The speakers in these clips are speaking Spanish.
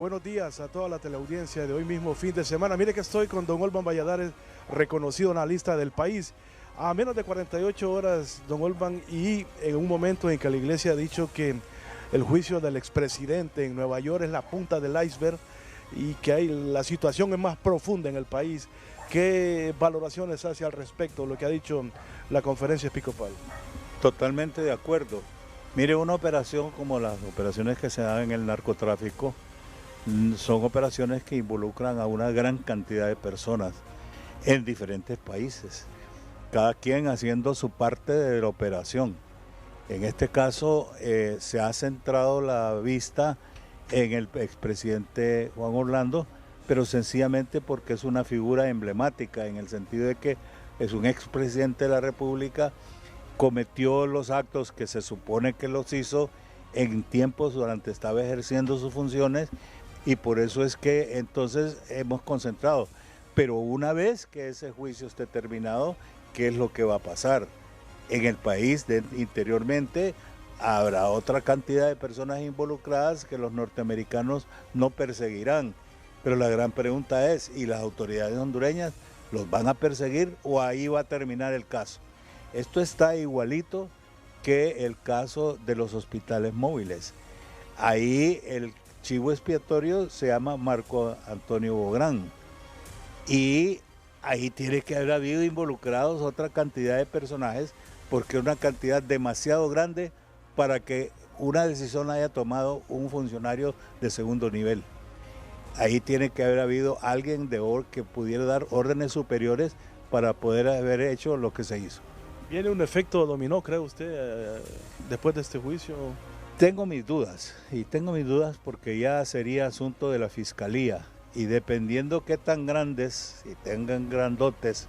Buenos días a toda la teleaudiencia de hoy mismo fin de semana. Mire que estoy con don Olvan Valladares, reconocido analista del país. A menos de 48 horas, don Olvan, y en un momento en que la iglesia ha dicho que el juicio del expresidente en Nueva York es la punta del iceberg y que la situación es más profunda en el país. ¿Qué valoraciones hace al respecto lo que ha dicho la conferencia episcopal? Totalmente de acuerdo. Mire, una operación como las operaciones que se dan en el narcotráfico son operaciones que involucran a una gran cantidad de personas en diferentes países, cada quien haciendo su parte de la operación. En este caso se ha centrado la vista en el expresidente Juan Orlando, pero sencillamente porque es una figura emblemática en el sentido de que es un expresidente de la República, cometió los actos que se supone que los hizo en tiempos durante estaba ejerciendo sus funciones, y por eso es que entonces hemos concentrado. Pero una vez que ese juicio esté terminado, ¿qué es lo que va a pasar? En el país interiormente habrá otra cantidad de personas involucradas que los norteamericanos no perseguirán. Pero la gran pregunta es, ¿y las autoridades hondureñas los van a perseguir o ahí va a terminar el caso? Esto está igualito que el caso de los hospitales móviles. Ahí el chivo expiatorio se llama Marco Antonio Bográn. Y ahí tiene que haber habido involucrados otra cantidad de personajes, porque es una cantidad demasiado grande para que una decisión la haya tomado un funcionario de segundo nivel. Ahí tiene que haber habido alguien que pudiera dar órdenes superiores para poder haber hecho lo que se hizo. ¿Viene un efecto dominó, cree usted, después de este juicio? Tengo mis dudas, y tengo mis dudas porque ya sería asunto de la fiscalía, y dependiendo qué tan grandes, si tengan grandotes,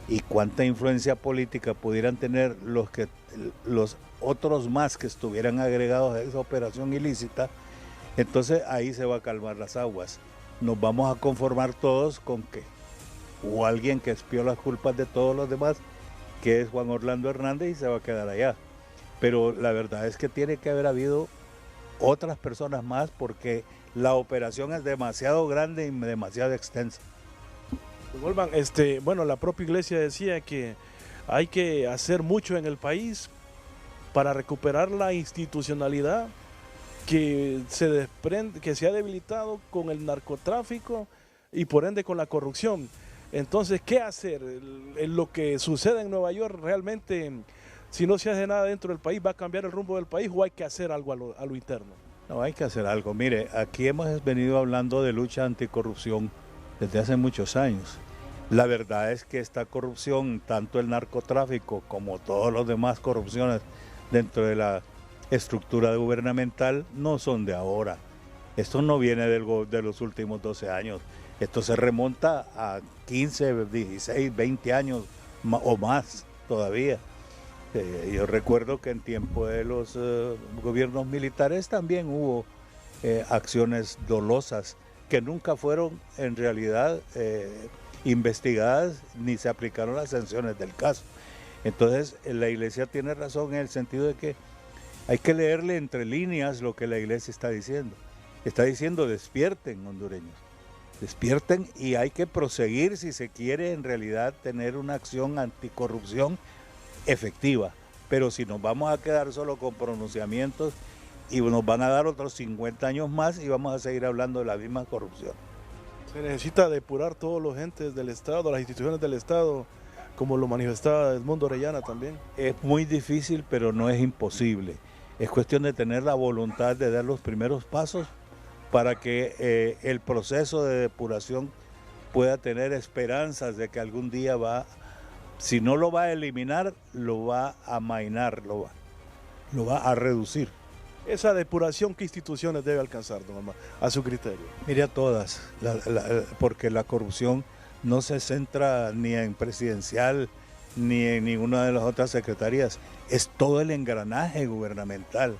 y cuánta influencia política pudieran tener los otros más que estuvieran agregados a esa operación ilícita, entonces ahí se va a calmar las aguas. Nos vamos a conformar todos con que hubo alguien que expió las culpas de todos los demás, que es Juan Orlando Hernández, y se va a quedar allá. Pero la verdad es que tiene que haber habido otras personas más, porque la operación es demasiado grande y demasiado extensa. Olvan, bueno, la propia iglesia decía que hay que hacer mucho en el país para recuperar la institucionalidad que se ha debilitado con el narcotráfico y por ende con la corrupción. Entonces, ¿qué hacer? En lo que sucede en Nueva York realmente, si no se hace nada dentro del país, ¿va a cambiar el rumbo del país o hay que hacer algo a lo interno? No, hay que hacer algo. Mire, aquí hemos venido hablando de lucha anticorrupción desde hace muchos años. La verdad es que esta corrupción, tanto el narcotráfico como todas las demás corrupciones dentro de la estructura gubernamental, no son de ahora. Esto no viene de los últimos 12 años. Esto se remonta a 15, 16, 20 años o más todavía. Yo recuerdo que en tiempo de los gobiernos militares también hubo acciones dolosas que nunca fueron en realidad investigadas ni se aplicaron las sanciones del caso. Entonces la iglesia tiene razón en el sentido de que hay que leerle entre líneas lo que la iglesia está diciendo. Está diciendo: despierten, hondureños, despierten, y hay que proseguir si se quiere en realidad tener una acción anticorrupción efectiva. Pero si nos vamos a quedar solo con pronunciamientos, y nos van a dar otros 50 años más y vamos a seguir hablando de la misma corrupción. Se necesita depurar todos los entes del Estado, las instituciones del Estado, como lo manifestaba Edmundo Orellana también. Es muy difícil, pero no es imposible. Es cuestión de tener la voluntad de dar los primeros pasos para que el proceso de depuración pueda tener esperanzas de que algún día si no lo va a eliminar, lo va a amainar, lo va a reducir. Esa depuración, ¿qué instituciones debe alcanzar, don Omar, a su criterio? Mire, a todas, porque la corrupción no se centra ni en presidencial ni en ninguna de las otras secretarías, es todo el engranaje gubernamental,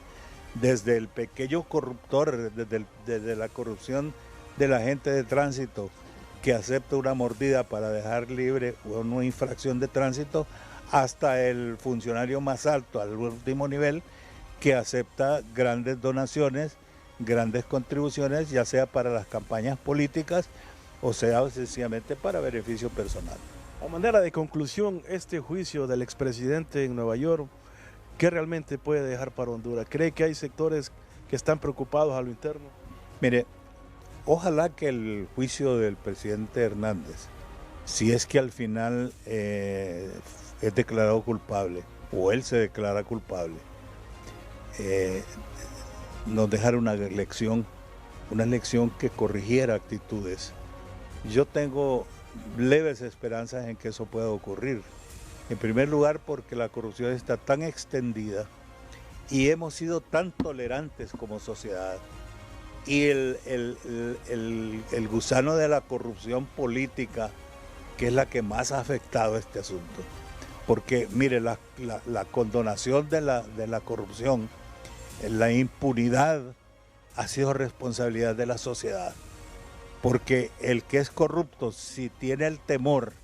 desde el pequeño corruptor, desde la corrupción del agente de tránsito que acepta una mordida para dejar libre una infracción de tránsito, hasta el funcionario más alto, al último nivel, que acepta grandes donaciones grandes contribuciones, ya sea para las campañas políticas o sea sencillamente para beneficio personal. A manera de conclusión, este juicio del expresidente en Nueva York, ¿qué realmente puede dejar para Honduras? ¿Cree que hay sectores que están preocupados a lo interno? Mire, ojalá que el juicio del presidente Hernández, si es que al final es declarado culpable o él se declara culpable, nos dejara una lección que corrigiera actitudes. Yo tengo leves esperanzas en que eso pueda ocurrir. En primer lugar, porque la corrupción está tan extendida y hemos sido tan tolerantes como sociedad. Y el gusano de la corrupción política, que es la que más ha afectado este asunto. Porque, mire, la condonación de la corrupción, la impunidad, ha sido responsabilidad de la sociedad. Porque el que es corrupto, si tiene el temor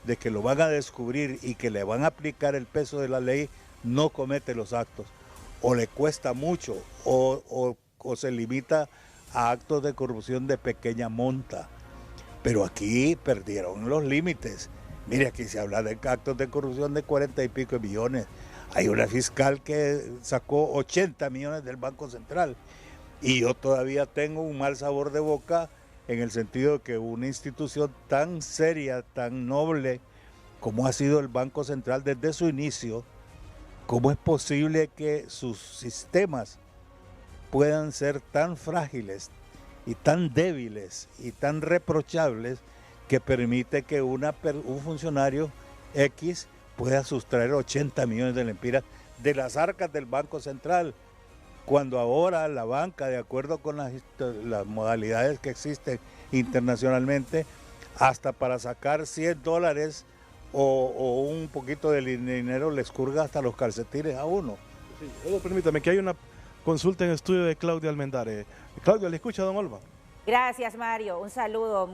de que lo van a descubrir y que le van a aplicar el peso de la ley, no comete los actos. O le cuesta mucho, o se limita a actos de corrupción de pequeña monta. Pero aquí perdieron los límites. Mire, aquí se habla de actos de corrupción de 40 y pico de millones. Hay una fiscal que sacó 80 millones del Banco Central. Y yo todavía tengo un mal sabor de boca en el sentido de que una institución tan seria, tan noble como ha sido el Banco Central desde su inicio, ¿cómo es posible que sus sistemas puedan ser tan frágiles y tan débiles y tan reprochables que permite que un funcionario X pueda sustraer 80 millones de lempiras de las arcas del Banco Central, cuando ahora la banca, de acuerdo con las modalidades que existen internacionalmente, hasta para sacar $100 o un poquito de dinero les curga hasta los calcetines a uno. Sí, luego permítame que hay una consulta en estudio de Claudia Almendares. Claudia, ¿le escucha, don Olva? Gracias, Mario. Un saludo.